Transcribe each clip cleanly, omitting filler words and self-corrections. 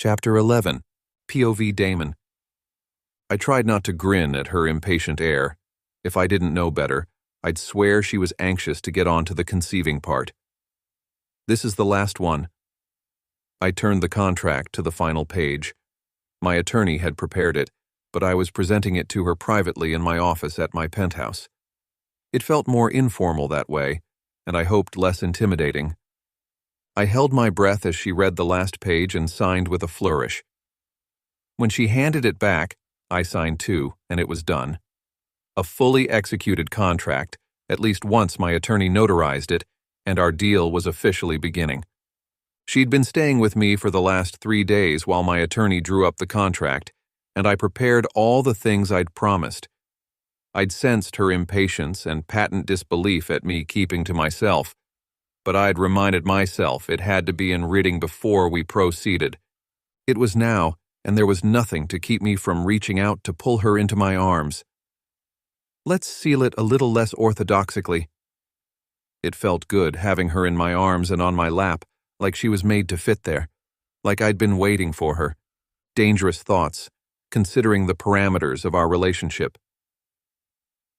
Chapter 11. POV Damon. I tried not to grin at her impatient air. If I didn't know better, I'd swear she was anxious to get on to the conceiving part. This is the last one. I turned the contract to the final page. My attorney had prepared it, but I was presenting it to her privately in my office at my penthouse. It felt more informal that way, and I hoped less intimidating. I held my breath as she read the last page and signed with a flourish. When she handed it back, I signed too, and it was done. A fully executed contract. At least once my attorney notarized it, and our deal was officially beginning. She'd been staying with me for the last 3 days while my attorney drew up the contract, and I prepared all the things I'd promised. I'd sensed her impatience and patent disbelief at me keeping to myself, but I'd reminded myself it had to be in writing before we proceeded. It was now, and there was nothing to keep me from reaching out to pull her into my arms. Let's seal it a little less orthodoxically. It felt good having her in my arms and on my lap, like she was made to fit there, like I'd been waiting for her. Dangerous thoughts, considering the parameters of our relationship.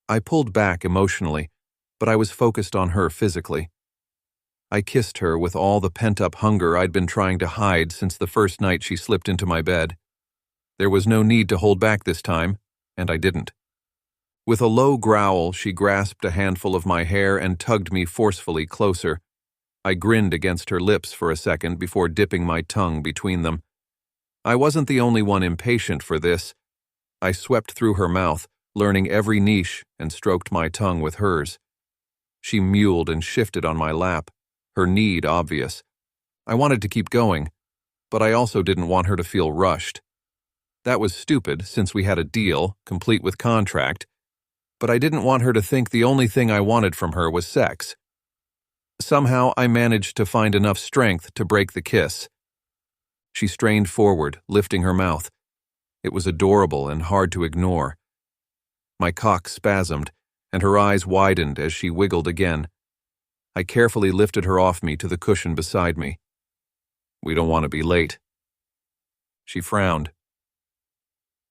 I pulled back emotionally, but I was focused on her physically. I kissed her with all the pent-up hunger I'd been trying to hide since the first night she slipped into my bed. There was no need to hold back this time, and I didn't. With a low growl, she grasped a handful of my hair and tugged me forcefully closer. I grinned against her lips for a second before dipping my tongue between them. I wasn't the only one impatient for this. I swept through her mouth, learning every niche, and stroked my tongue with hers. She mewled and shifted on my lap, her need obvious. I wanted to keep going, but I also didn't want her to feel rushed. That was stupid, since we had a deal, complete with contract, but I didn't want her to think the only thing I wanted from her was sex. Somehow I managed to find enough strength to break the kiss. She strained forward, lifting her mouth. It was adorable and hard to ignore. My cock spasmed, and her eyes widened as she wiggled again. I carefully lifted her off me to the cushion beside me. We don't want to be late. She frowned.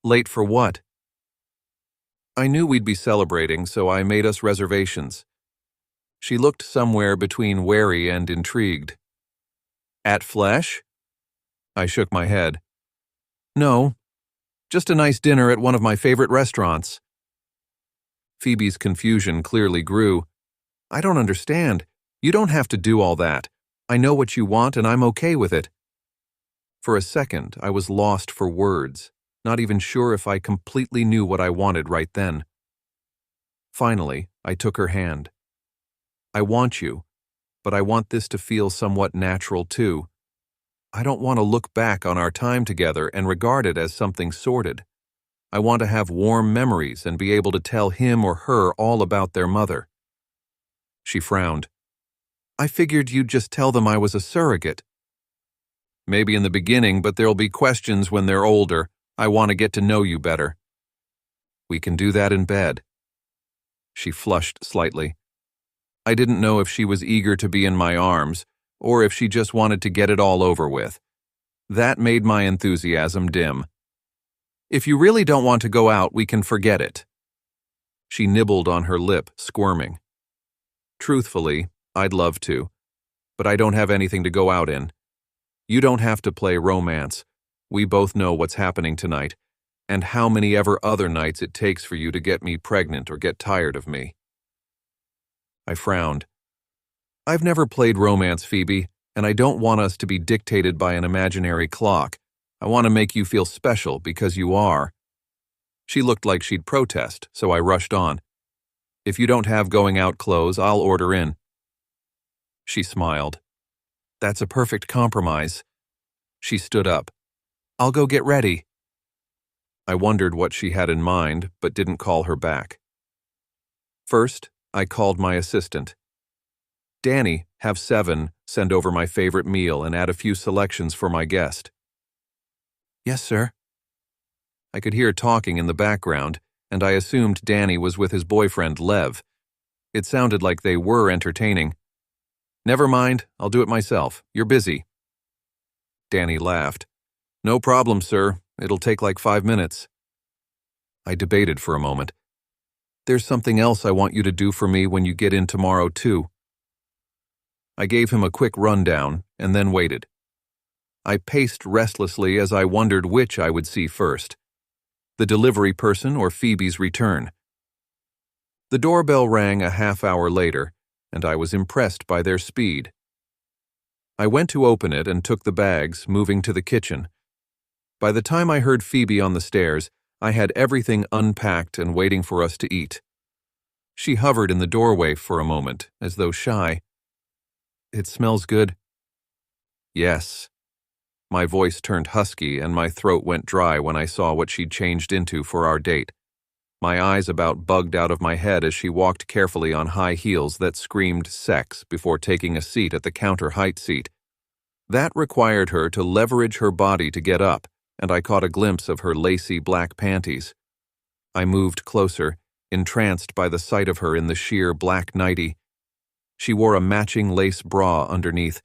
Late for what? I knew we'd be celebrating, so I made us reservations. She looked somewhere between wary and intrigued. At Flesh? I shook my head. No, just a nice dinner at one of my favorite restaurants. Phoebe's confusion clearly grew. I don't understand. You don't have to do all that. I know what you want and I'm okay with it. For a second, I was lost for words, not even sure if I completely knew what I wanted right then. Finally, I took her hand. I want you, but I want this to feel somewhat natural too. I don't want to look back on our time together and regard it as something sordid. I want to have warm memories and be able to tell him or her all about their mother. She frowned. I figured you'd just tell them I was a surrogate. Maybe in the beginning, but there'll be questions when they're older. I want to get to know you better. We can do that in bed. She flushed slightly. I didn't know if she was eager to be in my arms, or if she just wanted to get it all over with. That made my enthusiasm dim. If you really don't want to go out, we can forget it. She nibbled on her lip, squirming. Truthfully, I'd love to, but I don't have anything to go out in. You don't have to play romance. We both know what's happening tonight, and how many ever other nights it takes for you to get me pregnant or get tired of me. I frowned. I've never played romance, Phoebe, and I don't want us to be dictated by an imaginary clock. I want to make you feel special because you are. She looked like she'd protest, so I rushed on. If you don't have going out clothes, I'll order in. She smiled. That's a perfect compromise. She stood up. I'll go get ready. I wondered what she had in mind, but didn't call her back. First, I called my assistant. Danny, have 7, send over my favorite meal and add a few selections for my guest. Yes, sir. I could hear talking in the background, and I assumed Danny was with his boyfriend, Lev. It sounded like they were entertaining. Never mind, I'll do it myself. You're busy. Danny laughed. No problem, sir. It'll take like 5 minutes. I debated for a moment. There's something else I want you to do for me when you get in tomorrow, too. I gave him a quick rundown and then waited. I paced restlessly as I wondered which I would see first, the delivery person or Phoebe's return. The doorbell rang a half hour later, and I was impressed by their speed. I went to open it and took the bags, moving to the kitchen. By the time I heard Phoebe on the stairs, I had everything unpacked and waiting for us to eat. She hovered in the doorway for a moment, as though shy. It smells good. Yes. My voice turned husky and my throat went dry when I saw what she'd changed into for our date. My eyes about bugged out of my head as she walked carefully on high heels that screamed sex before taking a seat at the counter height seat. That required her to leverage her body to get up, and I caught a glimpse of her lacy black panties. I moved closer, entranced by the sight of her in the sheer black nightie. She wore a matching lace bra underneath,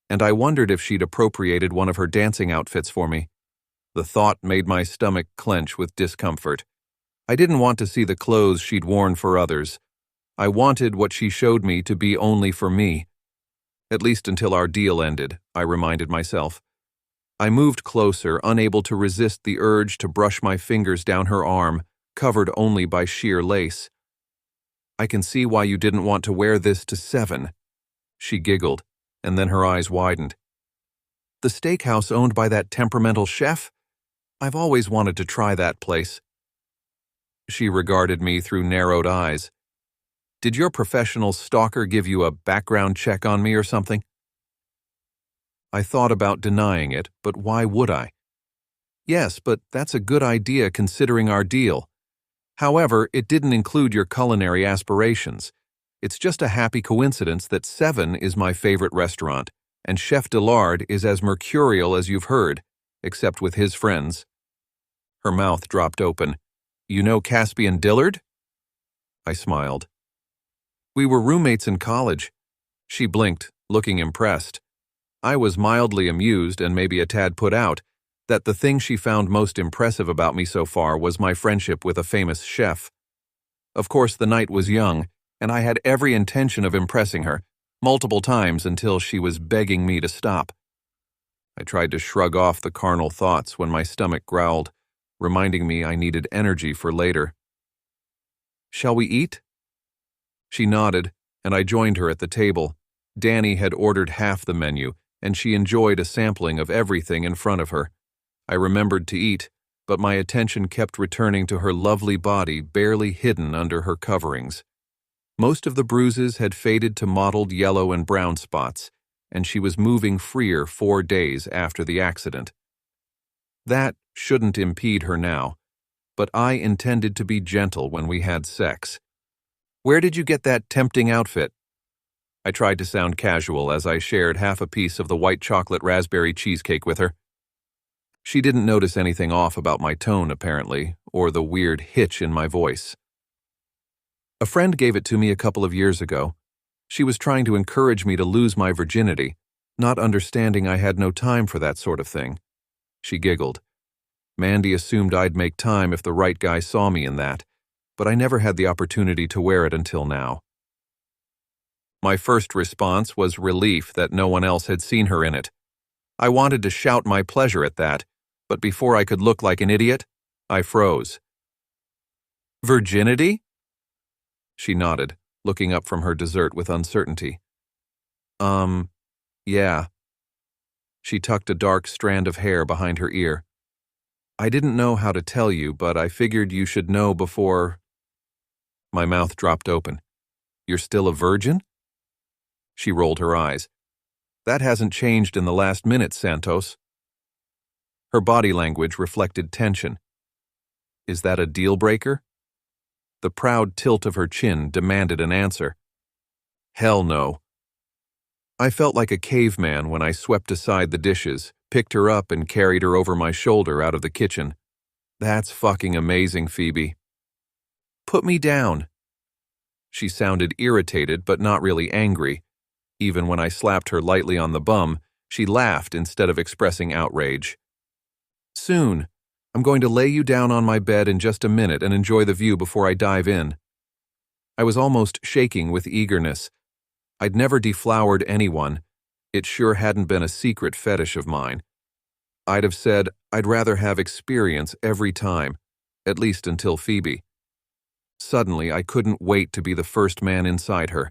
and I wondered if she'd appropriated one of her dancing outfits for me. The thought made my stomach clench with discomfort. I didn't want to see the clothes she'd worn for others. I wanted what she showed me to be only for me. At least until our deal ended, I reminded myself. I moved closer, unable to resist the urge to brush my fingers down her arm, covered only by sheer lace. I can see why you didn't want to wear this to 7. She giggled, and then her eyes widened. The steakhouse owned by that temperamental chef? I've always wanted to try that place. She regarded me through narrowed eyes. Did your professional stalker give you a background check on me or something? I thought about denying it, but why would I? Yes, but that's a good idea considering our deal. However, it didn't include your culinary aspirations. It's just a happy coincidence that 7 is my favorite restaurant, and Chef Dillard is as mercurial as you've heard, except with his friends. Her mouth dropped open. You know Caspian Dillard? I smiled. We were roommates in college. She blinked, looking impressed. I was mildly amused and maybe a tad put out that the thing she found most impressive about me so far was my friendship with a famous chef. Of course, the night was young, and I had every intention of impressing her, multiple times until she was begging me to stop. I tried to shrug off the carnal thoughts when my stomach growled, reminding me I needed energy for later. Shall we eat? She nodded, and I joined her at the table. Danny had ordered half the menu, and she enjoyed a sampling of everything in front of her. I remembered to eat, but my attention kept returning to her lovely body barely hidden under her coverings. Most of the bruises had faded to mottled yellow and brown spots, and she was moving freer 4 days after the accident. That shouldn't impede her now, but I intended to be gentle when we had sex. Where did you get that tempting outfit? I tried to sound casual as I shared half a piece of the white chocolate raspberry cheesecake with her. She didn't notice anything off about my tone, apparently, or the weird hitch in my voice. A friend gave it to me a couple of years ago. She was trying to encourage me to lose my virginity, not understanding I had no time for that sort of thing. She giggled. Mandy assumed I'd make time if the right guy saw me in that, but I never had the opportunity to wear it until now. My first response was relief that no one else had seen her in it. I wanted to shout my pleasure at that, but before I could look like an idiot, I froze. Virginity? She nodded, looking up from her dessert with uncertainty. Yeah. She tucked a dark strand of hair behind her ear. I didn't know how to tell you, but I figured you should know before... My mouth dropped open. You're still a virgin? She rolled her eyes. That hasn't changed in the last minute, Santos. Her body language reflected tension. Is that a deal breaker? The proud tilt of her chin demanded an answer. Hell no. I felt like a caveman when I swept aside the dishes, picked her up and carried her over my shoulder out of the kitchen. That's fucking amazing, Phoebe. Put me down. She sounded irritated but not really angry. Even when I slapped her lightly on the bum, she laughed instead of expressing outrage. Soon. I'm going to lay you down on my bed in just a minute and enjoy the view before I dive in. I was almost shaking with eagerness. I'd never deflowered anyone. It sure hadn't been a secret fetish of mine. I'd have said I'd rather have experience every time, at least until Phoebe. Suddenly, I couldn't wait to be the first man inside her.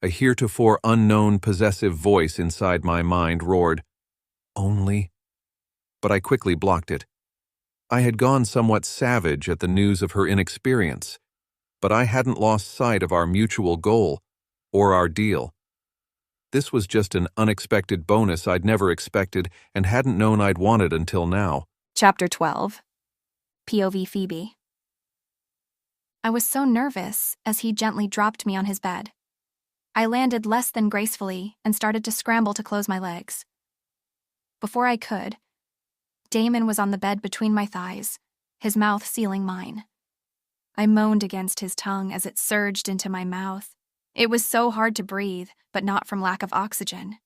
A heretofore unknown possessive voice inside my mind roared, "Only?" But I quickly blocked it. I had gone somewhat savage at the news of her inexperience, but I hadn't lost sight of our mutual goal, or our deal. This was just an unexpected bonus I'd never expected and hadn't known I'd wanted until now. Chapter 12. POV Phoebe. I was so nervous as he gently dropped me on his bed. I landed less than gracefully and started to scramble to close my legs. Before I could, Damon was on the bed between my thighs, his mouth sealing mine. I moaned against his tongue as it surged into my mouth. It was so hard to breathe, but not from lack of oxygen.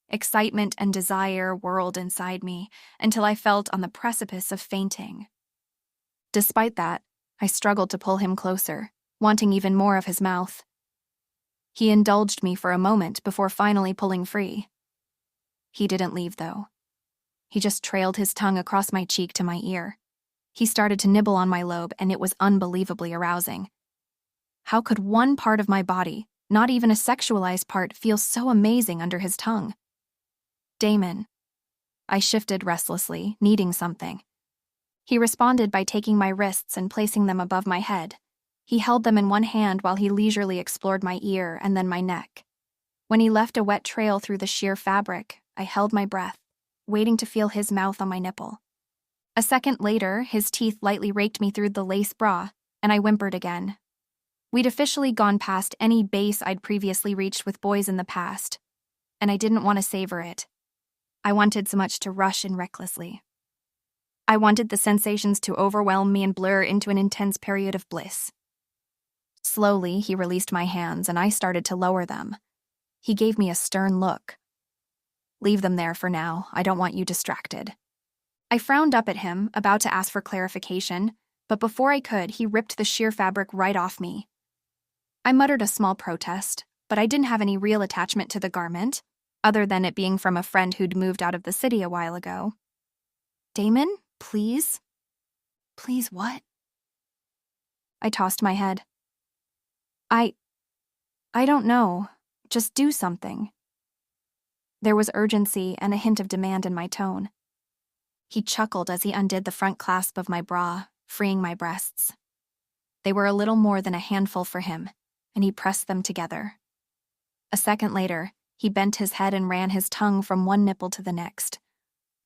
Excitement and desire whirled inside me until I felt on the precipice of fainting. Despite that, I struggled to pull him closer, wanting even more of his mouth. He indulged me for a moment before finally pulling free. He didn't leave, though. He just trailed his tongue across my cheek to my ear. He started to nibble on my lobe, and it was unbelievably arousing. How could one part of my body, not even a sexualized part, feel so amazing under his tongue? Damon. I shifted restlessly, needing something. He responded by taking my wrists and placing them above my head. He held them in one hand while he leisurely explored my ear and then my neck. When he left a wet trail through the sheer fabric, I held my breath, waiting to feel his mouth on my nipple. A second later, his teeth lightly raked me through the lace bra, and I whimpered again. We'd officially gone past any base I'd previously reached with boys in the past, and I didn't want to savor it. I wanted so much to rush in recklessly. I wanted the sensations to overwhelm me and blur into an intense period of bliss. Slowly, he released my hands, and I started to lower them. He gave me a stern look. "Leave them there for now. I don't want you distracted." I frowned up at him, about to ask for clarification, but before I could, he ripped the sheer fabric right off me. I muttered a small protest, but I didn't have any real attachment to the garment, other than it being from a friend who'd moved out of the city a while ago. "Damon, please?" "Please what?" I tossed my head. I don't know. Just do something." There was urgency and a hint of demand in my tone. He chuckled as he undid the front clasp of my bra, freeing my breasts. They were a little more than a handful for him, and he pressed them together. A second later, he bent his head and ran his tongue from one nipple to the next,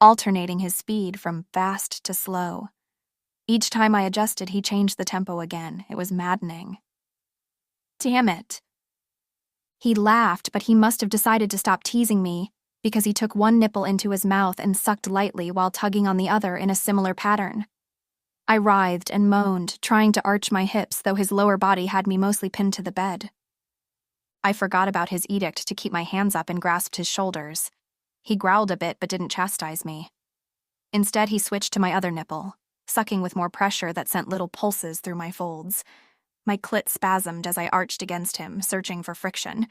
alternating his speed from fast to slow. Each time I adjusted, he changed the tempo again. It was maddening. "Damn it." He laughed, but he must have decided to stop teasing me, because he took one nipple into his mouth and sucked lightly while tugging on the other in a similar pattern. I writhed and moaned, trying to arch my hips, though his lower body had me mostly pinned to the bed. I forgot about his edict to keep my hands up and grasped his shoulders. He growled a bit but didn't chastise me. Instead, he switched to my other nipple, sucking with more pressure that sent little pulses through my folds. My clit spasmed as I arched against him, searching for friction.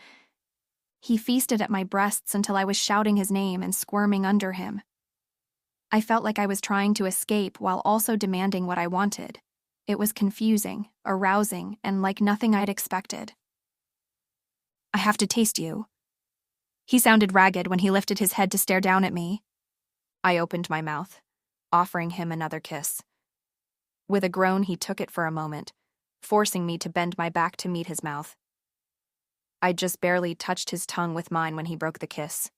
He feasted at my breasts until I was shouting his name and squirming under him. I felt like I was trying to escape while also demanding what I wanted. It was confusing, arousing, and like nothing I'd expected. "I have to taste you." He sounded ragged when he lifted his head to stare down at me. I opened my mouth, offering him another kiss. With a groan, he took it for a moment, forcing me to bend my back to meet his mouth. I just barely touched his tongue with mine when he broke the kiss.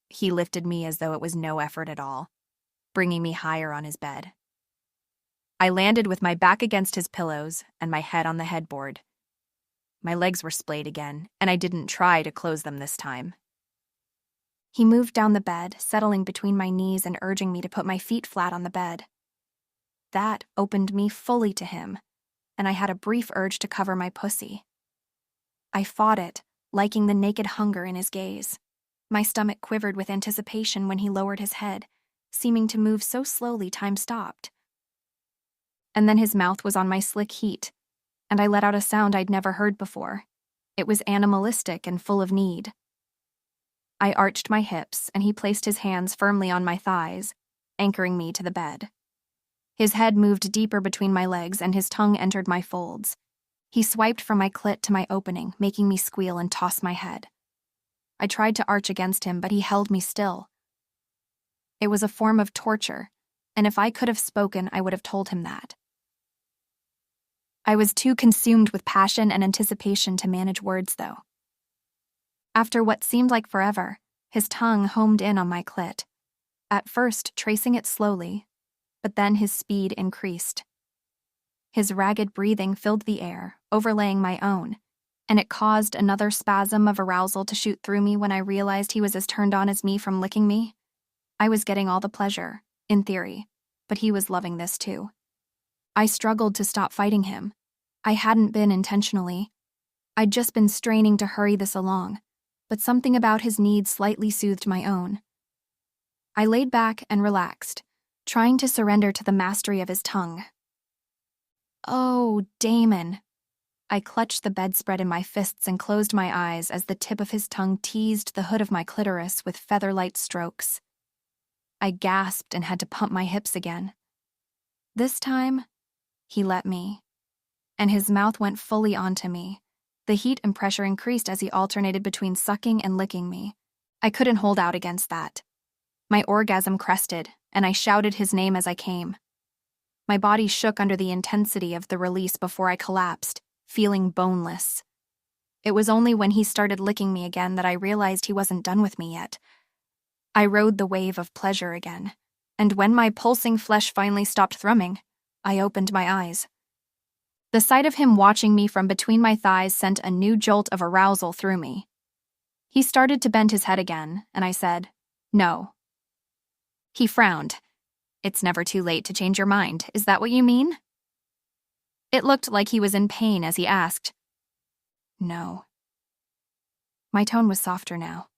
He lifted me as though it was no effort at all, bringing me higher on his bed. I landed with my back against his pillows and my head on the headboard. My legs were splayed again, and I didn't try to close them this time. He moved down the bed, settling between my knees and urging me to put my feet flat on the bed. That opened me fully to him, and I had a brief urge to cover my pussy. I fought it, liking the naked hunger in his gaze. My stomach quivered with anticipation when he lowered his head, seeming to move so slowly time stopped. And then his mouth was on my slick heat, and I let out a sound I'd never heard before. It was animalistic and full of need. I arched my hips, and he placed his hands firmly on my thighs, anchoring me to the bed. His head moved deeper between my legs, and his tongue entered my folds. He swiped from my clit to my opening, making me squeal and toss my head. I tried to arch against him, but he held me still. It was a form of torture, and if I could have spoken, I would have told him that. I was too consumed with passion and anticipation to manage words, though. After what seemed like forever, his tongue homed in on my clit, at first tracing it slowly, but then his speed increased. His ragged breathing filled the air, overlaying my own, and it caused another spasm of arousal to shoot through me when I realized he was as turned on as me from licking me. I was getting all the pleasure, in theory, but he was loving this too. I struggled to stop fighting him. I hadn't been intentionally. I'd just been straining to hurry this along, but something about his needs slightly soothed my own. I laid back and relaxed, trying to surrender to the mastery of his tongue. Oh, Damon. I clutched the bedspread in my fists and closed my eyes as the tip of his tongue teased the hood of my clitoris with feather-light strokes. I gasped and had to pump my hips again. This time, he let me, and his mouth went fully onto me. The heat and pressure increased as he alternated between sucking and licking me. I couldn't hold out against that. My orgasm crested, and I shouted his name as I came. My body shook under the intensity of the release before I collapsed, feeling boneless. It was only when he started licking me again that I realized he wasn't done with me yet. I rode the wave of pleasure again, and when my pulsing flesh finally stopped thrumming, I opened my eyes. The sight of him watching me from between my thighs sent a new jolt of arousal through me. He started to bend his head again, and I said, "No." He frowned. "It's never too late to change your mind, is that what you mean?" It looked like he was in pain as he asked, "No." My tone was softer now.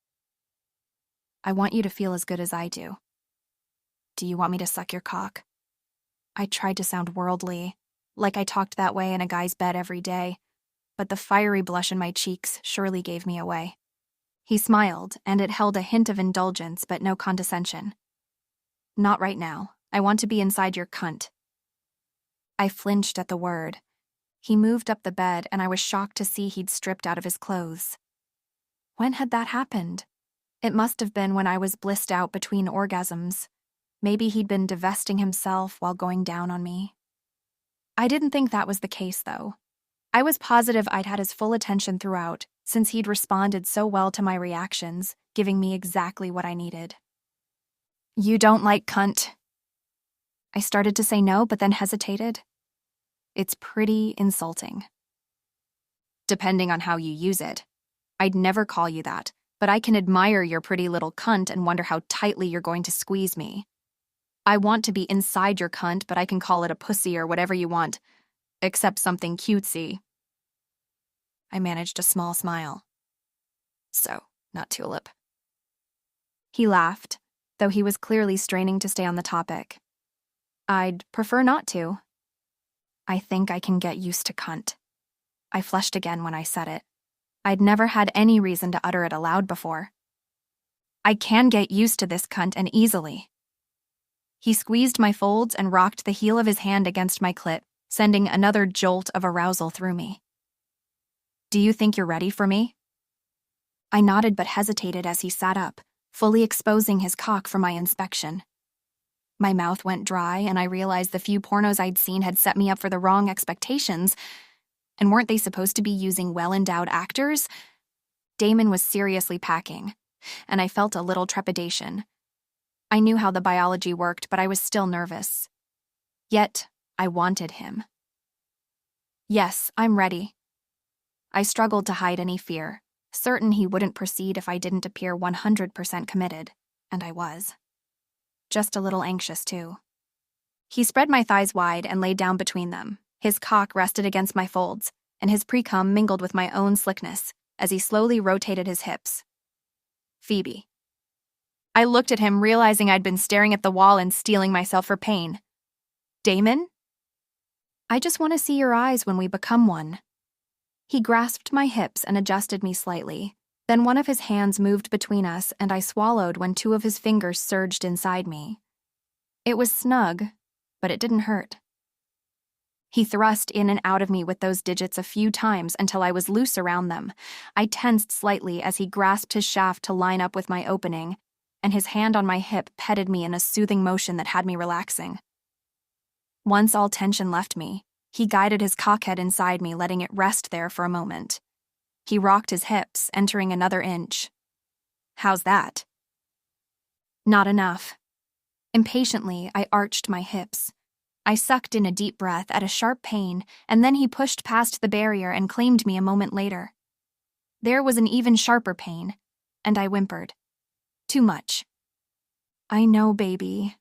"I want you to feel as good as I do. Do you want me to suck your cock?" I tried to sound worldly, like I talked that way in a guy's bed every day, but the fiery blush in my cheeks surely gave me away. He smiled, and it held a hint of indulgence but no condescension. "Not right now. I want to be inside your cunt." I flinched at the word. He moved up the bed, and I was shocked to see he'd stripped out of his clothes. When had that happened? It must have been when I was blissed out between orgasms. Maybe he'd been divesting himself while going down on me. I didn't think that was the case, though. I was positive I'd had his full attention throughout, since he'd responded so well to my reactions, giving me exactly what I needed. "You don't like cunt." I started to say no, but then hesitated. It's pretty insulting. Depending on how you use it. I'd never call you that, but I can admire your pretty little cunt and wonder how tightly you're going to squeeze me. I want to be inside your cunt, but I can call it a pussy or whatever you want, except something cutesy. I managed a small smile. So, not tulip. He laughed, though he was clearly straining to stay on the topic. "I'd prefer not to." "I think I can get used to cunt." I flushed again when I said it. I'd never had any reason to utter it aloud before. "I can get used to this cunt, and easily." He squeezed my folds and rocked the heel of his hand against my clit, sending another jolt of arousal through me. "Do you think you're ready for me?" I nodded but hesitated as he sat up, fully exposing his cock for my inspection. My mouth went dry, and I realized the few pornos I'd seen had set me up for the wrong expectations. And weren't they supposed to be using well-endowed actors? Damon was seriously packing, and I felt a little trepidation. I knew how the biology worked, but I was still nervous. Yet, I wanted him. "Yes, I'm ready." I struggled to hide any fear, certain he wouldn't proceed if I didn't appear 100% committed, and I was. Just a little anxious, too. He spread my thighs wide and laid down between them. His cock rested against my folds, and his pre-cum mingled with my own slickness as he slowly rotated his hips. "Phoebe." I looked at him, realizing I'd been staring at the wall and steeling myself for pain. Damon? I just want to see your eyes when we become one. He grasped my hips and adjusted me slightly. Then one of his hands moved between us, and I swallowed when two of his fingers surged inside me. It was snug, but it didn't hurt. He thrust in and out of me with those digits a few times until I was loose around them. I tensed slightly as he grasped his shaft to line up with my opening, and his hand on my hip petted me in a soothing motion that had me relaxing. Once all tension left me, he guided his cockhead inside me, letting it rest there for a moment. He rocked his hips, entering another inch. How's that? Not enough. Impatiently, I arched my hips. I sucked in a deep breath at a sharp pain, and then he pushed past the barrier and claimed me a moment later. There was an even sharper pain, and I whimpered. Too much. I know, baby.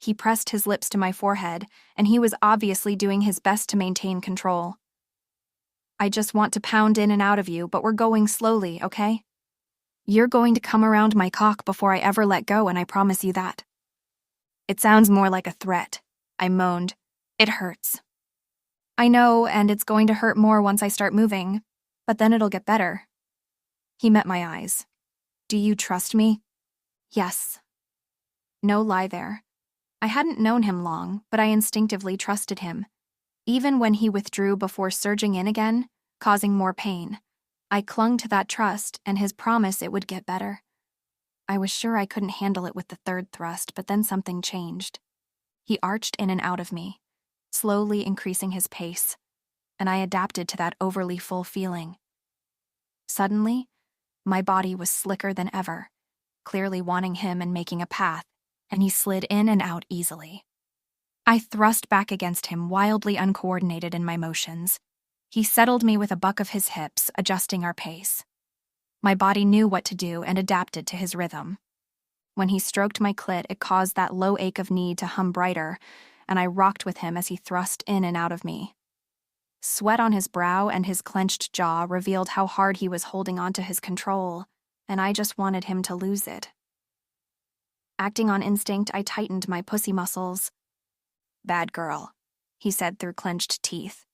He pressed his lips to my forehead, and he was obviously doing his best to maintain control. I just want to pound in and out of you, but we're going slowly, okay? You're going to come around my cock before I ever let go, and I promise you that. It sounds more like a threat, I moaned. It hurts. I know, and it's going to hurt more once I start moving, but then it'll get better. He met my eyes. Do you trust me? Yes. No lie there. I hadn't known him long, but I instinctively trusted him. Even when he withdrew before surging in again, causing more pain, I clung to that trust and his promise it would get better. I was sure I couldn't handle it with the third thrust, but then something changed. He arched in and out of me, slowly increasing his pace, and I adapted to that overly full feeling. Suddenly, my body was slicker than ever, clearly wanting him and making a path, and he slid in and out easily. I thrust back against him, wildly uncoordinated in my motions. He settled me with a buck of his hips, adjusting our pace. My body knew what to do and adapted to his rhythm. When he stroked my clit, it caused that low ache of need to hum brighter, and I rocked with him as he thrust in and out of me. Sweat on his brow and his clenched jaw revealed how hard he was holding on to his control, and I just wanted him to lose it. Acting on instinct, I tightened my pussy muscles. Bad girl, he said through clenched teeth.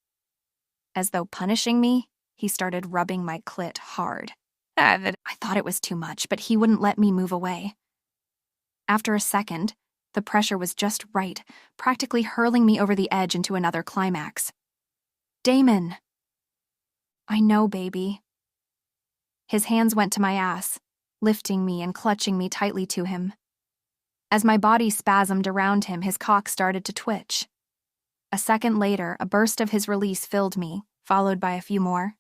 As though punishing me, he started rubbing my clit hard. I thought it was too much, but he wouldn't let me move away. After a second, the pressure was just right, practically hurling me over the edge into another climax. Damon! I know, baby. His hands went to my ass, lifting me and clutching me tightly to him. As my body spasmed around him, his cock started to twitch. A second later, a burst of his release filled me, followed by a few more.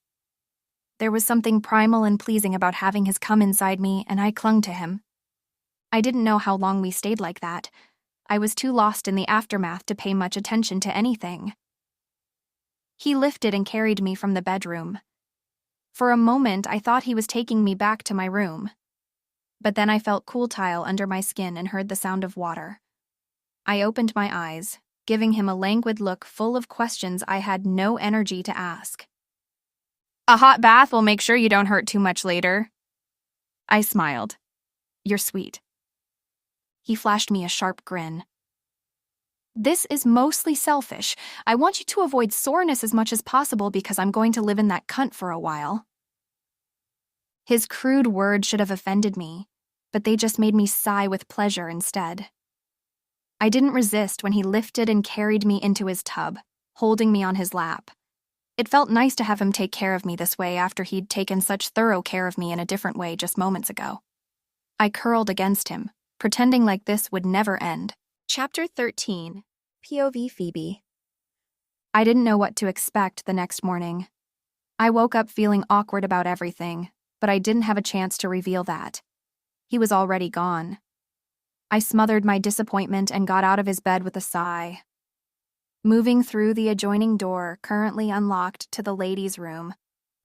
There was something primal and pleasing about having his cum inside me, and I clung to him. I didn't know how long we stayed like that. I was too lost in the aftermath to pay much attention to anything. He lifted and carried me from the bedroom. For a moment, I thought he was taking me back to my room. But then I felt cool tile under my skin and heard the sound of water. I opened my eyes, giving him a languid look full of questions I had no energy to ask. A hot bath will make sure you don't hurt too much later. I smiled. You're sweet. He flashed me a sharp grin. This is mostly selfish. I want you to avoid soreness as much as possible because I'm going to live in that cunt for a while. His crude words should have offended me, but they just made me sigh with pleasure instead. I didn't resist when he lifted and carried me into his tub, holding me on his lap. It felt nice to have him take care of me this way after he'd taken such thorough care of me in a different way just moments ago. I curled against him, pretending like this would never end. Chapter 13. POV Phoebe. I didn't know what to expect the next morning. I woke up feeling awkward about everything, but I didn't have a chance to reveal that. He was already gone. I smothered my disappointment and got out of his bed with a sigh. Moving through the adjoining door, currently unlocked, to the ladies' room,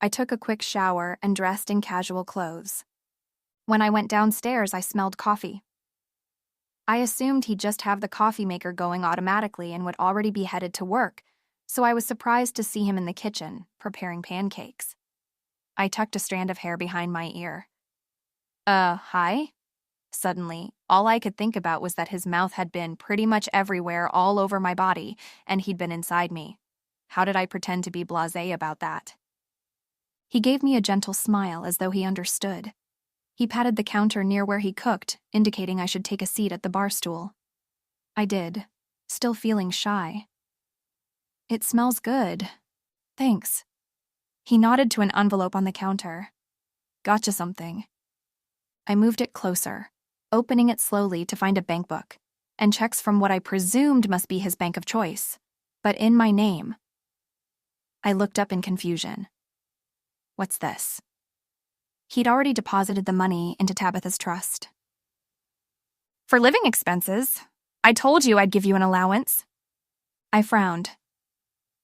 I took a quick shower and dressed in casual clothes. When I went downstairs, I smelled coffee. I assumed he'd just have the coffee maker going automatically and would already be headed to work, so I was surprised to see him in the kitchen, preparing pancakes. I tucked a strand of hair behind my ear. Hi? Suddenly, all I could think about was that his mouth had been pretty much everywhere all over my body, and he'd been inside me. How did I pretend to be blasé about that? He gave me a gentle smile as though he understood. He patted the counter near where he cooked, indicating I should take a seat at the bar stool. I did, still feeling shy. It smells good. Thanks. He nodded to an envelope on the counter. Gotcha something. I moved it closer, opening it slowly to find a bank book, and checks from what I presumed must be his bank of choice, but in my name. I looked up in confusion. What's this? He'd already deposited the money into Tabitha's trust. For living expenses, I told you I'd give you an allowance. I frowned.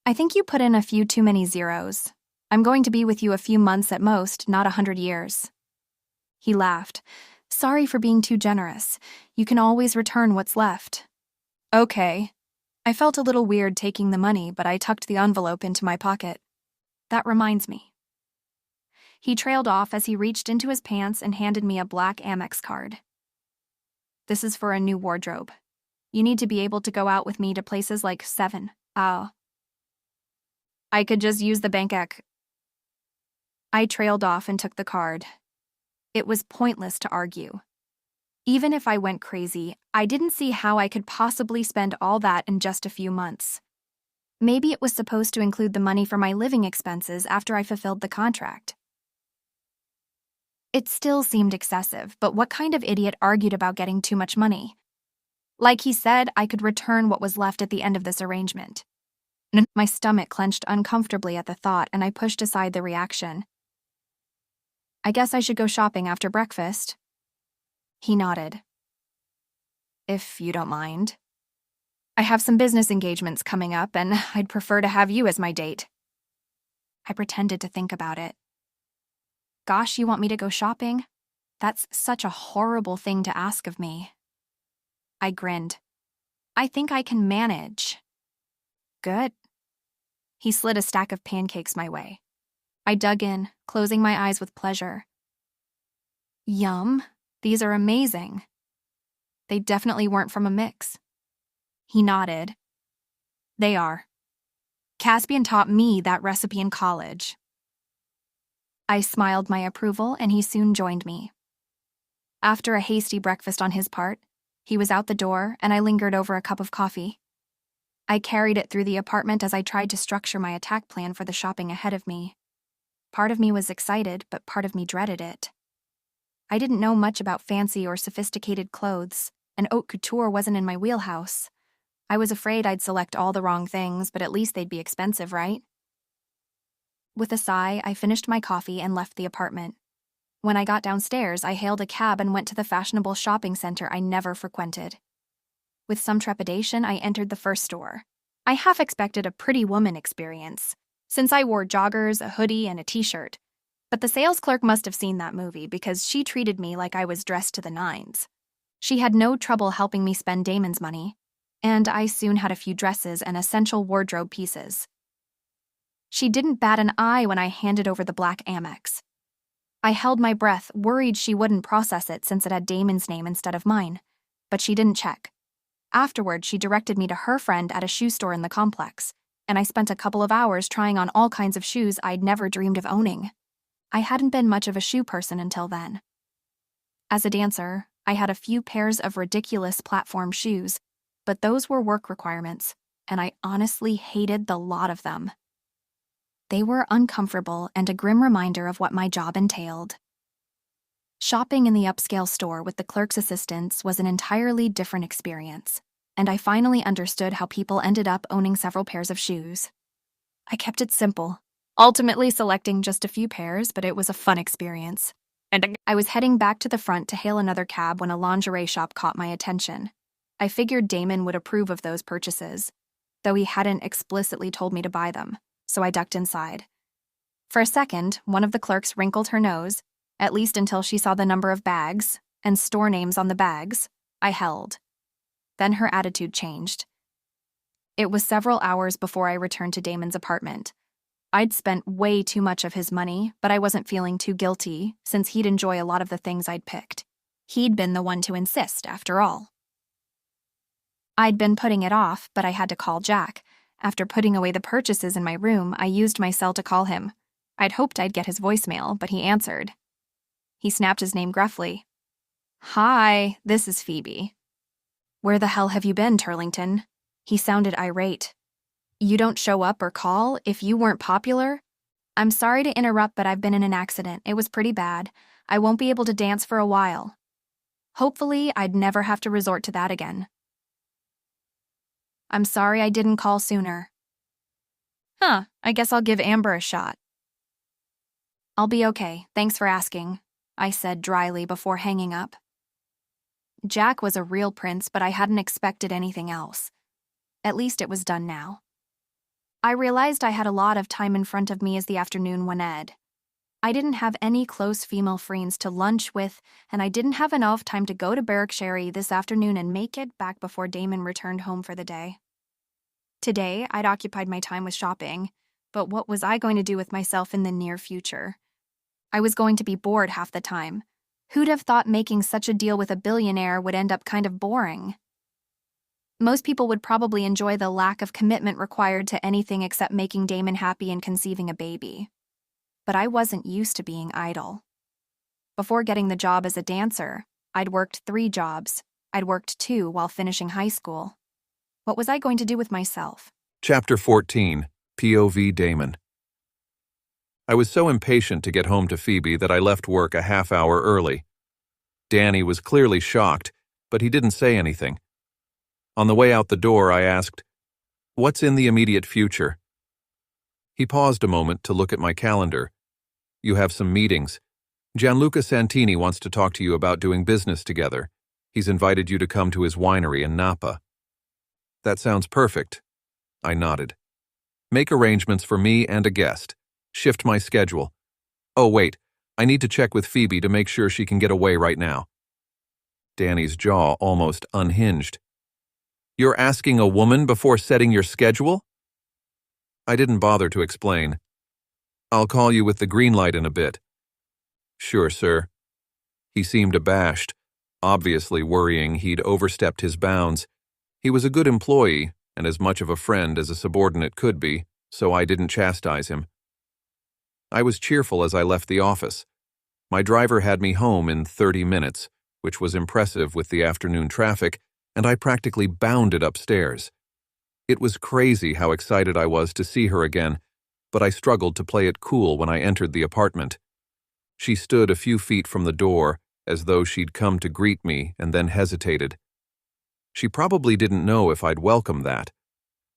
I think you put in a few too many zeros. I'm going to be with you a few months at most, not 100 years. He laughed. Sorry for being too generous. You can always return what's left. Okay. I felt a little weird taking the money, but I tucked the envelope into my pocket. That reminds me. He trailed off as he reached into his pants and handed me a black Amex card. This is for a new wardrobe. You need to be able to go out with me to places like 7. Oh. I could just use the bank ec. I trailed off and took the card. It was pointless to argue. Even if I went crazy, I didn't see how I could possibly spend all that in just a few months. Maybe it was supposed to include the money for my living expenses after I fulfilled the contract. It still seemed excessive, but what kind of idiot argued about getting too much money? Like he said, I could return what was left at the end of this arrangement. My stomach clenched uncomfortably at the thought, and I pushed aside the reaction. I guess I should go shopping after breakfast. He nodded. If you don't mind. I have some business engagements coming up, and I'd prefer to have you as my date. I pretended to think about it. Gosh, you want me to go shopping? That's such a horrible thing to ask of me. I grinned. I think I can manage. Good. He slid a stack of pancakes my way. I dug in, closing my eyes with pleasure. Yum, these are amazing. They definitely weren't from a mix. He nodded. They are. Caspian taught me that recipe in college. I smiled my approval, and he soon joined me. After a hasty breakfast on his part, he was out the door, and I lingered over a cup of coffee. I carried it through the apartment as I tried to structure my attack plan for the shopping ahead of me. Part of me was excited, but part of me dreaded it. I didn't know much about fancy or sophisticated clothes, and haute couture wasn't in my wheelhouse. I was afraid I'd select all the wrong things, but at least they'd be expensive, right? With a sigh, I finished my coffee and left the apartment. When I got downstairs, I hailed a cab and went to the fashionable shopping center I never frequented. With some trepidation, I entered the first store. I half expected a Pretty Woman experience, since I wore joggers, a hoodie, and a t-shirt. But the sales clerk must have seen that movie because she treated me like I was dressed to the nines. She had no trouble helping me spend Damon's money, and I soon had a few dresses and essential wardrobe pieces. She didn't bat an eye when I handed over the black Amex. I held my breath, worried she wouldn't process it since it had Damon's name instead of mine, but she didn't check. Afterward, she directed me to her friend at a shoe store in the complex, and I spent a couple of hours trying on all kinds of shoes I'd never dreamed of owning. I hadn't been much of a shoe person until then. As a dancer, I had a few pairs of ridiculous platform shoes, but those were work requirements, and I honestly hated the lot of them. They were uncomfortable and a grim reminder of what my job entailed. Shopping in the upscale store with the clerk's assistants was an entirely different experience, and I finally understood how people ended up owning several pairs of shoes. I kept it simple, ultimately selecting just a few pairs, but it was a fun experience. And I was heading back to the front to hail another cab when a lingerie shop caught my attention. I figured Damon would approve of those purchases, though he hadn't explicitly told me to buy them, so I ducked inside. For a second, one of the clerks wrinkled her nose, at least until she saw the number of bags and store names on the bags. I held. Then her attitude changed. It was several hours before I returned to Damon's apartment. I'd spent way too much of his money, but I wasn't feeling too guilty since he'd enjoy a lot of the things I'd picked. He'd been the one to insist, after all. I'd been putting it off, but I had to call Jack. After putting away the purchases in my room, I used my cell to call him. I'd hoped I'd get his voicemail, but he answered. He snapped his name gruffly. "Hi, this is Phoebe." "Where the hell have you been, Turlington?" He sounded irate. "You don't show up or call if you weren't popular?" "I'm sorry to interrupt, but I've been in an accident. It was pretty bad. I won't be able to dance for a while. Hopefully, I'd never have to resort to that again. I'm sorry I didn't call sooner." I guess I'll give Amber a shot." "I'll be okay, thanks for asking," I said dryly before hanging up. Jack was a real prince, but I hadn't expected anything else. At least it was done now. I realized I had a lot of time in front of me as the afternoon went on. I didn't have any close female friends to lunch with, and I didn't have enough time to go to Berkshire this afternoon and make it back before Damon returned home for the day. Today, I'd occupied my time with shopping, but what was I going to do with myself in the near future? I was going to be bored half the time. Who'd have thought making such a deal with a billionaire would end up kind of boring? Most people would probably enjoy the lack of commitment required to anything except making Damon happy and conceiving a baby. But I wasn't used to being idle. Before getting the job as a dancer, I'd worked 3 jobs. I'd worked 2 while finishing high school. What was I going to do with myself? Chapter 14, POV Damon. I was so impatient to get home to Phoebe that I left work a half hour early. Danny was clearly shocked, but he didn't say anything. On the way out the door, I asked, "What's in the immediate future?" He paused a moment to look at my calendar. "You have some meetings. Gianluca Santini wants to talk to you about doing business together. He's invited you to come to his winery in Napa." "That sounds perfect." I nodded. "Make arrangements for me and a guest. Shift my schedule. Oh, wait, I need to check with Phoebe to make sure she can get away right now." Danny's jaw almost unhinged. "You're asking a woman before setting your schedule?" I didn't bother to explain. "I'll call you with the green light in a bit." "Sure, sir." He seemed abashed, obviously worrying he'd overstepped his bounds. He was a good employee and as much of a friend as a subordinate could be, so I didn't chastise him. I was cheerful as I left the office. My driver had me home in 30 minutes, which was impressive with the afternoon traffic, and I practically bounded upstairs. It was crazy how excited I was to see her again, but I struggled to play it cool when I entered the apartment. She stood a few feet from the door, as though she'd come to greet me and then hesitated. She probably didn't know if I'd welcome that.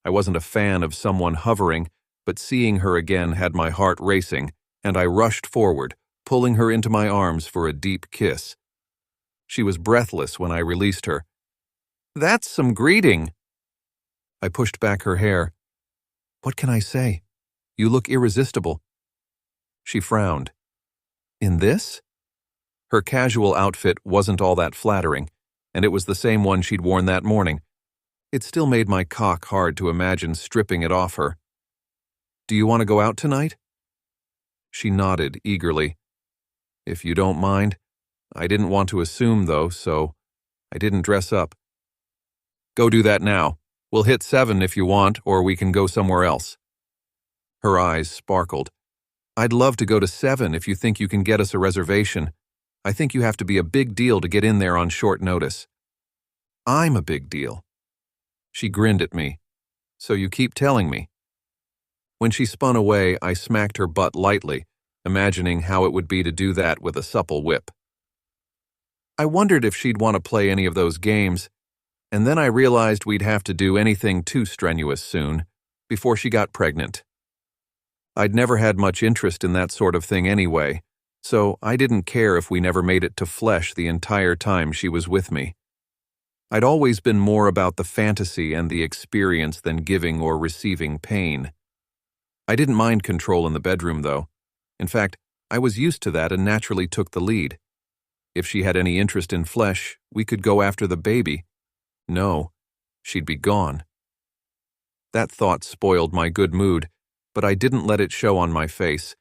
I wasn't a fan of someone hovering, but seeing her again had my heart racing, and I rushed forward, pulling her into my arms for a deep kiss. She was breathless when I released her. "That's some greeting." I pushed back her hair. "What can I say? You look irresistible." She frowned. "In this?" Her casual outfit wasn't all that flattering, and it was the same one she'd worn that morning. It still made my cock hard to imagine stripping it off her. "Do you want to go out tonight?" She nodded eagerly. "If you don't mind. I didn't want to assume, though, so I didn't dress up." "Go do that now. We'll hit 7 if you want, or we can go somewhere else." Her eyes sparkled. "I'd love to go to 7 if you think you can get us a reservation. I think you have to be a big deal to get in there on short notice." "I'm a big deal." She grinned at me. "So you keep telling me." When she spun away, I smacked her butt lightly, imagining how it would be to do that with a supple whip. I wondered if she'd want to play any of those games, and then I realized we'd have to do anything too strenuous soon, before she got pregnant. I'd never had much interest in that sort of thing anyway, so I didn't care if we never made it to flesh the entire time she was with me. I'd always been more about the fantasy and the experience than giving or receiving pain. I didn't mind control in the bedroom, though. In fact, I was used to that and naturally took the lead. If she had any interest in flesh, we could go after the baby. No, she'd be gone. That thought spoiled my good mood, but I didn't let it show on my face.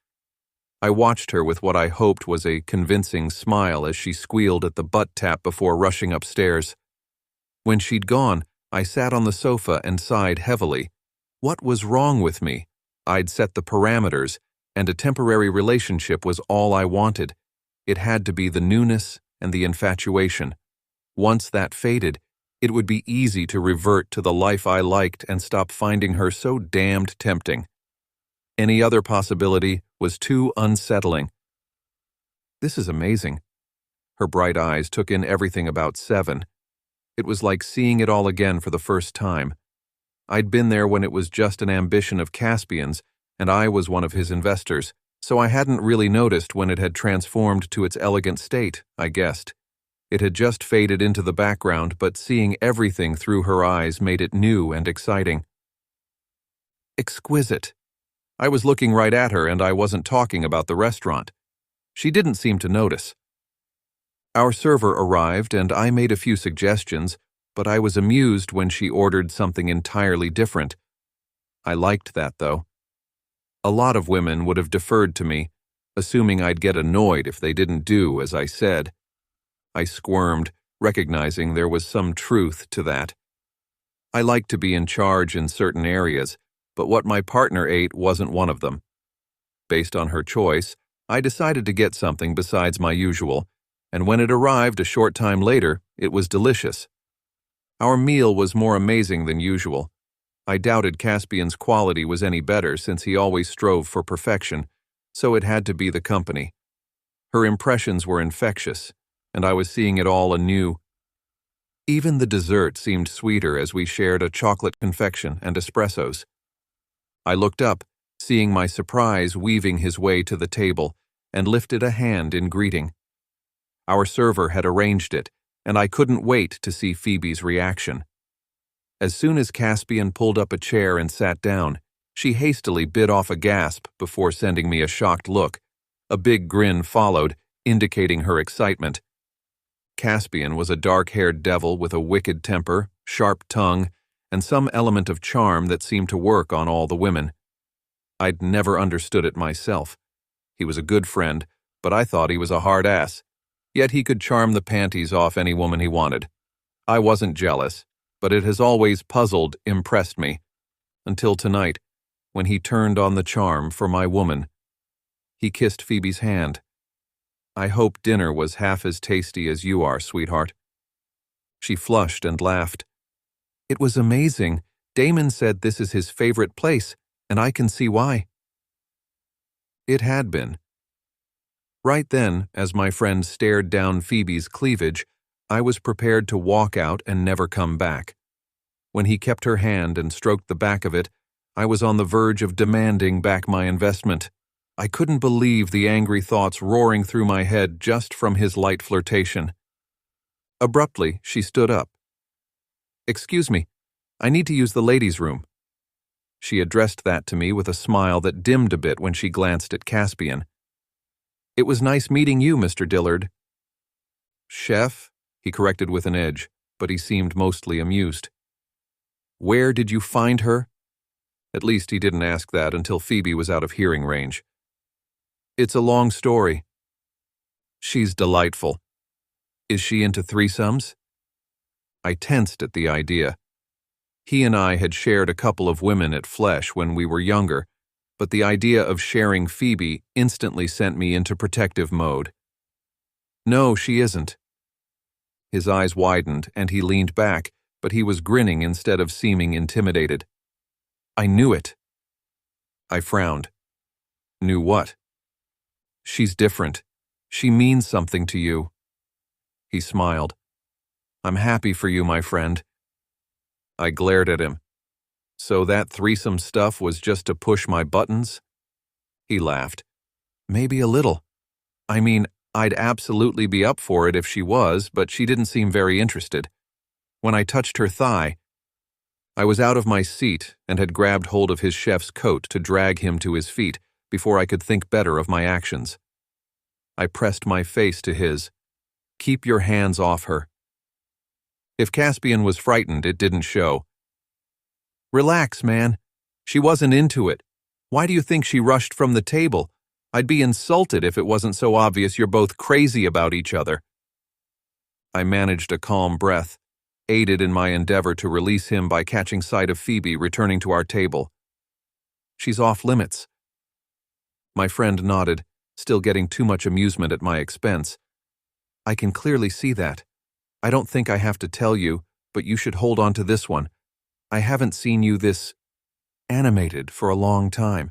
I watched her with what I hoped was a convincing smile as she squealed at the butt tap before rushing upstairs. When she'd gone, I sat on the sofa and sighed heavily. What was wrong with me? I'd set the parameters, and a temporary relationship was all I wanted. It had to be the newness and the infatuation. Once that faded, it would be easy to revert to the life I liked and stop finding her so damned tempting. Any other possibility was too unsettling. This is amazing. Her bright eyes took in everything about 7. It was like seeing it all again for the first time. I'd been there when it was just an ambition of Caspian's, and I was one of his investors, so I hadn't really noticed when it had transformed to its elegant state, I guessed. It had just faded into the background, but seeing everything through her eyes made it new and exciting. Exquisite. I was looking right at her, and I wasn't talking about the restaurant. She didn't seem to notice. Our server arrived, and I made a few suggestions, but I was amused when she ordered something entirely different. I liked that, though. A lot of women would have deferred to me, assuming I'd get annoyed if they didn't do as I said. I squirmed, recognizing there was some truth to that. I like to be in charge in certain areas, but what my partner ate wasn't one of them. Based on her choice, I decided to get something besides my usual, and when it arrived a short time later, it was delicious. Our meal was more amazing than usual. I doubted Caspian's quality was any better since he always strove for perfection, so it had to be the company. Her impressions were infectious, and I was seeing it all anew. Even the dessert seemed sweeter as we shared a chocolate confection and espressos. I looked up, seeing my surprise weaving his way to the table, and lifted a hand in greeting. Our server had arranged it, and I couldn't wait to see Phoebe's reaction. As soon as Caspian pulled up a chair and sat down, she hastily bit off a gasp before sending me a shocked look. A big grin followed, indicating her excitement. Caspian was a dark-haired devil with a wicked temper, sharp tongue, and some element of charm that seemed to work on all the women. I'd never understood it myself. He was a good friend, but I thought he was a hard ass. Yet he could charm the panties off any woman he wanted. I wasn't jealous, but it has always impressed me. Until tonight, when he turned on the charm for my woman. He kissed Phoebe's hand. I hope dinner was half as tasty as you are, sweetheart. She flushed and laughed. It was amazing. Damon said this is his favorite place, and I can see why. It had been. Right then, as my friend stared down Phoebe's cleavage, I was prepared to walk out and never come back. When he kept her hand and stroked the back of it, I was on the verge of demanding back my investment. I couldn't believe the angry thoughts roaring through my head just from his light flirtation. Abruptly, she stood up. Excuse me, I need to use the ladies' room. She addressed that to me with a smile that dimmed a bit when she glanced at Caspian. It was nice meeting you, Mr. Dillard. Chef, he corrected with an edge, but he seemed mostly amused. Where did you find her? At least he didn't ask that until Phoebe was out of hearing range. It's a long story. She's delightful. Is she into threesomes? I tensed at the idea. He and I had shared a couple of women at Flesh when we were younger, but the idea of sharing Phoebe instantly sent me into protective mode. No, she isn't. His eyes widened and he leaned back, but he was grinning instead of seeming intimidated. I knew it. I frowned. Knew what? She's different. She means something to you. He smiled. I'm happy for you, my friend. I glared at him. So that threesome stuff was just to push my buttons? He laughed. Maybe a little. I mean, I'd absolutely be up for it if she was, but she didn't seem very interested. When I touched her thigh, I was out of my seat and had grabbed hold of his chef's coat to drag him to his feet before I could think better of my actions. I pressed my face to his. Keep your hands off her. If Caspian was frightened, it didn't show. Relax, man. She wasn't into it. Why do you think she rushed from the table? I'd be insulted if it wasn't so obvious you're both crazy about each other. I managed a calm breath, aided in my endeavor to release him by catching sight of Phoebe returning to our table. She's off limits. My friend nodded, still getting too much amusement at my expense. I can clearly see that. I don't think I have to tell you, but you should hold on to this one. I haven't seen you this animated for a long time.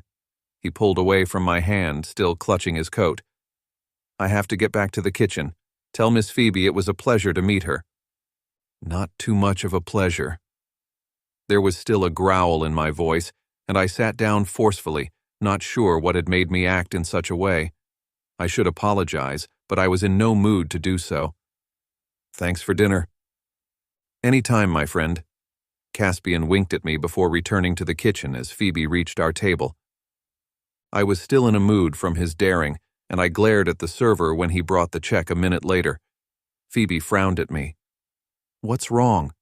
He pulled away from my hand, still clutching his coat. I have to get back to the kitchen. Tell Miss Phoebe it was a pleasure to meet her. Not too much of a pleasure. There was still a growl in my voice, and I sat down forcefully, not sure what had made me act in such a way. I should apologize, but I was in no mood to do so. Thanks for dinner. Any time, my friend. Caspian winked at me before returning to the kitchen as Phoebe reached our table. I was still in a mood from his daring, and I glared at the server when he brought the check a minute later. Phoebe frowned at me. What's wrong?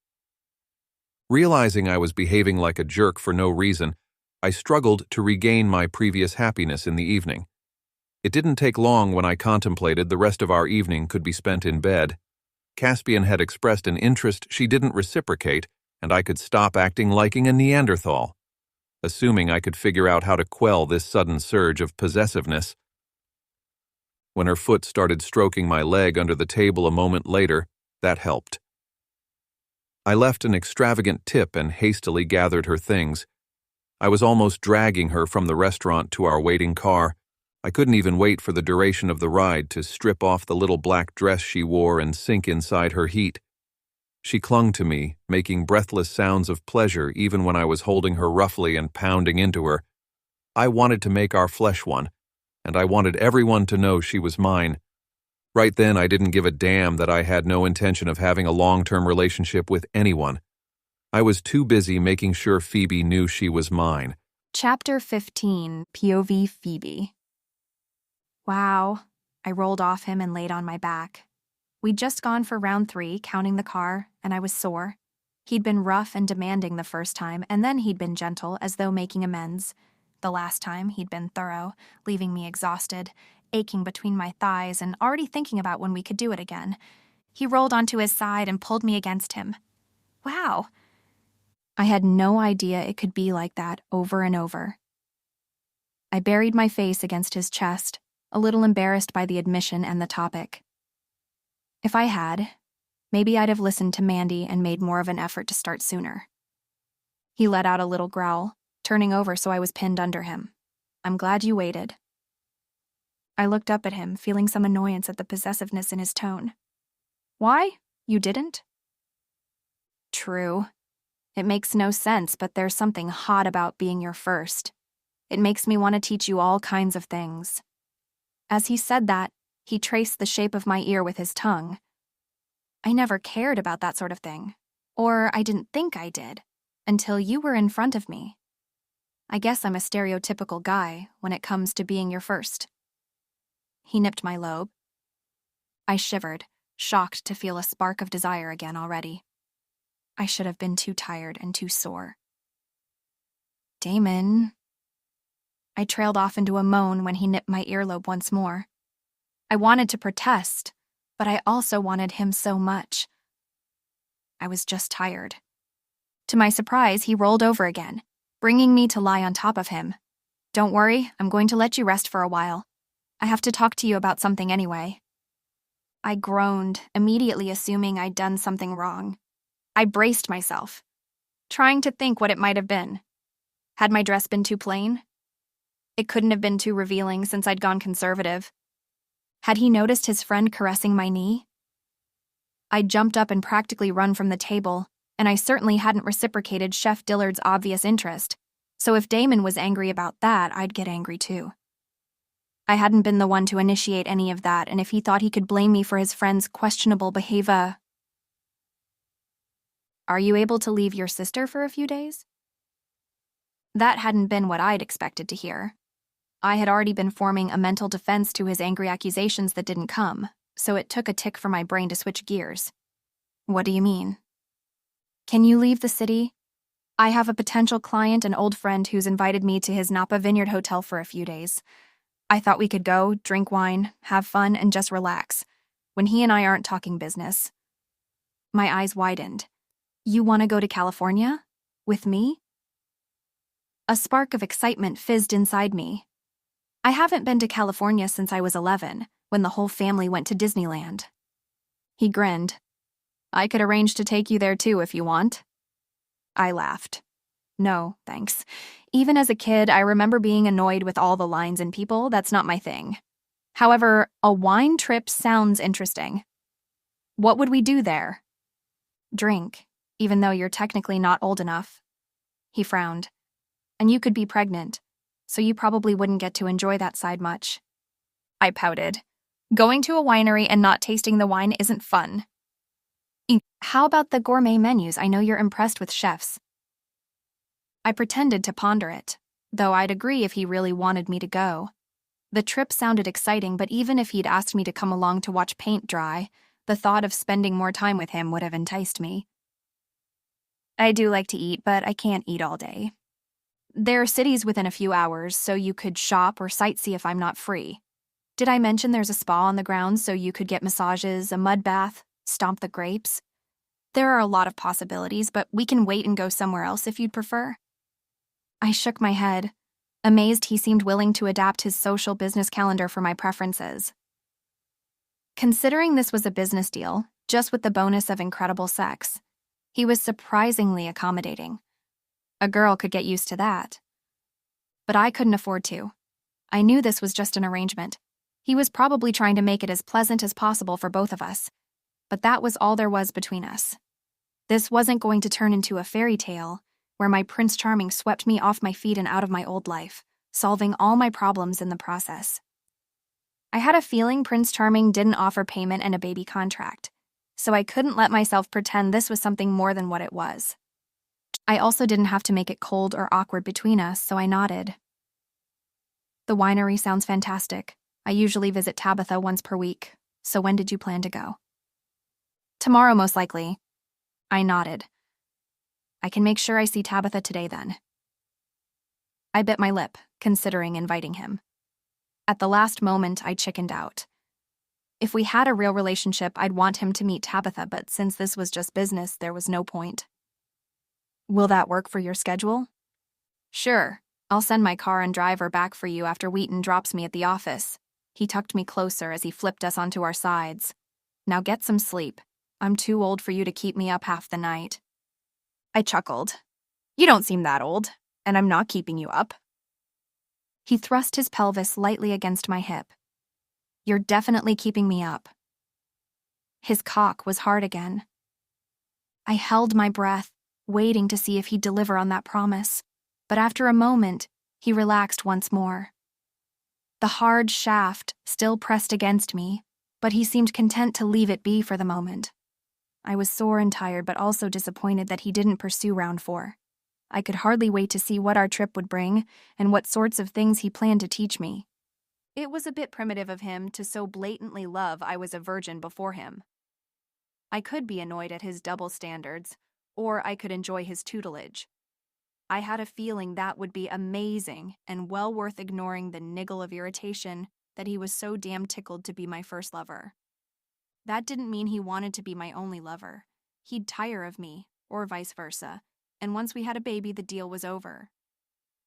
Realizing I was behaving like a jerk for no reason, I struggled to regain my previous happiness in the evening. It didn't take long when I contemplated the rest of our evening could be spent in bed. Caspian had expressed an interest she didn't reciprocate, and I could stop acting like a Neanderthal. Assuming I could figure out how to quell this sudden surge of possessiveness. When her foot started stroking my leg under the table a moment later, that helped. I left an extravagant tip and hastily gathered her things. I was almost dragging her from the restaurant to our waiting car. I couldn't even wait for the duration of the ride to strip off the little black dress she wore and sink inside her heat. She clung to me, making breathless sounds of pleasure even when I was holding her roughly and pounding into her. I wanted to make our flesh one, and I wanted everyone to know she was mine. Right then, I didn't give a damn that I had no intention of having a long-term relationship with anyone. I was too busy making sure Phoebe knew she was mine. Chapter 15, POV Phoebe. Wow. I rolled off him and laid on my back. We'd just gone for round 3, counting the car, and I was sore. He'd been rough and demanding the first time, and then he'd been gentle, as though making amends. The last time, he'd been thorough, leaving me exhausted, aching between my thighs and already thinking about when we could do it again. He rolled onto his side and pulled me against him. Wow. I had no idea it could be like that over and over. I buried my face against his chest, a little embarrassed by the admission and the topic. If I had, maybe I'd have listened to Mandy and made more of an effort to start sooner. He let out a little growl, turning over so I was pinned under him. I'm glad you waited. I looked up at him, feeling some annoyance at the possessiveness in his tone. Why? You didn't? True. It makes no sense, but there's something hot about being your first. It makes me want to teach you all kinds of things. As he said that, he traced the shape of my ear with his tongue. I never cared about that sort of thing. Or I didn't think I did, until you were in front of me. I guess I'm a stereotypical guy when it comes to being your first. He nipped my lobe. I shivered, shocked to feel a spark of desire again already. I should have been too tired and too sore. Damon. I trailed off into a moan when he nipped my earlobe once more. I wanted to protest, but I also wanted him so much. I was just tired. To my surprise, he rolled over again, bringing me to lie on top of him. Don't worry, I'm going to let you rest for a while. I have to talk to you about something anyway. I groaned, immediately assuming I'd done something wrong. I braced myself, trying to think what it might have been. Had my dress been too plain? It couldn't have been too revealing since I'd gone conservative. Had he noticed his friend caressing my knee? I'd jumped up and practically run from the table, and I certainly hadn't reciprocated Chef Dillard's obvious interest, so if Damon was angry about that, I'd get angry too. I hadn't been the one to initiate any of that, and if he thought he could blame me for his friend's questionable behavior... Are you able to leave your sister for a few days? That hadn't been what I'd expected to hear. I had already been forming a mental defense to his angry accusations that didn't come, so it took a tick for my brain to switch gears. What do you mean? Can you leave the city? I have a potential client and old friend who's invited me to his Napa Vineyard hotel for a few days. I thought we could go, drink wine, have fun, and just relax, when he and I aren't talking business. My eyes widened. You want to go to California? With me? A spark of excitement fizzed inside me. I haven't been to California since I was 11, when the whole family went to Disneyland. He grinned. I could arrange to take you there too if you want. I laughed. No, thanks. Even as a kid, I remember being annoyed with all the lines and people. That's not my thing. However, a wine trip sounds interesting. What would we do there? Drink, even though you're technically not old enough. He frowned. And you could be pregnant, so you probably wouldn't get to enjoy that side much. I pouted. Going to a winery and not tasting the wine isn't fun. How about the gourmet menus? I know you're impressed with chefs. I pretended to ponder it, though I'd agree if he really wanted me to go. The trip sounded exciting, but even if he'd asked me to come along to watch paint dry, the thought of spending more time with him would have enticed me. I do like to eat, but I can't eat all day. There are cities within a few hours, so you could shop or sightsee if I'm not free. Did I mention there's a spa on the grounds so you could get massages, a mud bath, stomp the grapes? There are a lot of possibilities, but we can wait and go somewhere else if you'd prefer. I shook my head, amazed he seemed willing to adapt his social business calendar for my preferences. Considering this was a business deal, just with the bonus of incredible sex, he was surprisingly accommodating. A girl could get used to that. But I couldn't afford to. I knew this was just an arrangement. He was probably trying to make it as pleasant as possible for both of us, but that was all there was between us. This wasn't going to turn into a fairy tale where my Prince Charming swept me off my feet and out of my old life, solving all my problems in the process. I had a feeling Prince Charming didn't offer payment and a baby contract, so I couldn't let myself pretend this was something more than what it was. I also didn't have to make it cold or awkward between us, so I nodded. The winery sounds fantastic. I usually visit Tabitha once per week, so when did you plan to go? Tomorrow, most likely. I nodded. I can make sure I see Tabitha today then. I bit my lip, considering inviting him. At the last moment, I chickened out. If we had a real relationship, I'd want him to meet Tabitha, but since this was just business, there was no point. Will that work for your schedule? Sure. I'll send my car and driver back for you after Wheaton drops me at the office. He tucked me closer as he flipped us onto our sides. Now get some sleep. I'm too old for you to keep me up half the night. I chuckled. You don't seem that old, and I'm not keeping you up. He thrust his pelvis lightly against my hip. You're definitely keeping me up. His cock was hard again. I held my breath, waiting to see if he'd deliver on that promise, but after a moment, he relaxed once more. The hard shaft still pressed against me, but he seemed content to leave it be for the moment. I was sore and tired, but also disappointed that he didn't pursue round 4. I could hardly wait to see what our trip would bring and what sorts of things he planned to teach me. It was a bit primitive of him to so blatantly love I was a virgin before him. I could be annoyed at his double standards, or I could enjoy his tutelage. I had a feeling that would be amazing and well worth ignoring the niggle of irritation that he was so damn tickled to be my first lover. That didn't mean he wanted to be my only lover. He'd tire of me, or vice versa, and once we had a baby, the deal was over.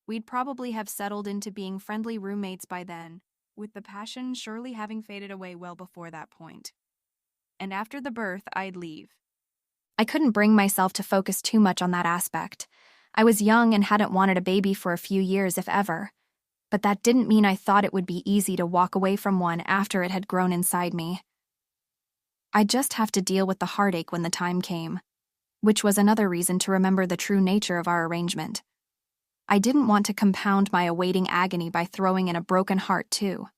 We'd probably have settled into being friendly roommates by then, with the passion surely having faded away well before that point. And after the birth, I'd leave. I couldn't bring myself to focus too much on that aspect. I was young and hadn't wanted a baby for a few years, if ever. But that didn't mean I thought it would be easy to walk away from one after it had grown inside me. I'd just have to deal with the heartache when the time came, which was another reason to remember the true nature of our arrangement. I didn't want to compound my awaiting agony by throwing in a broken heart, too.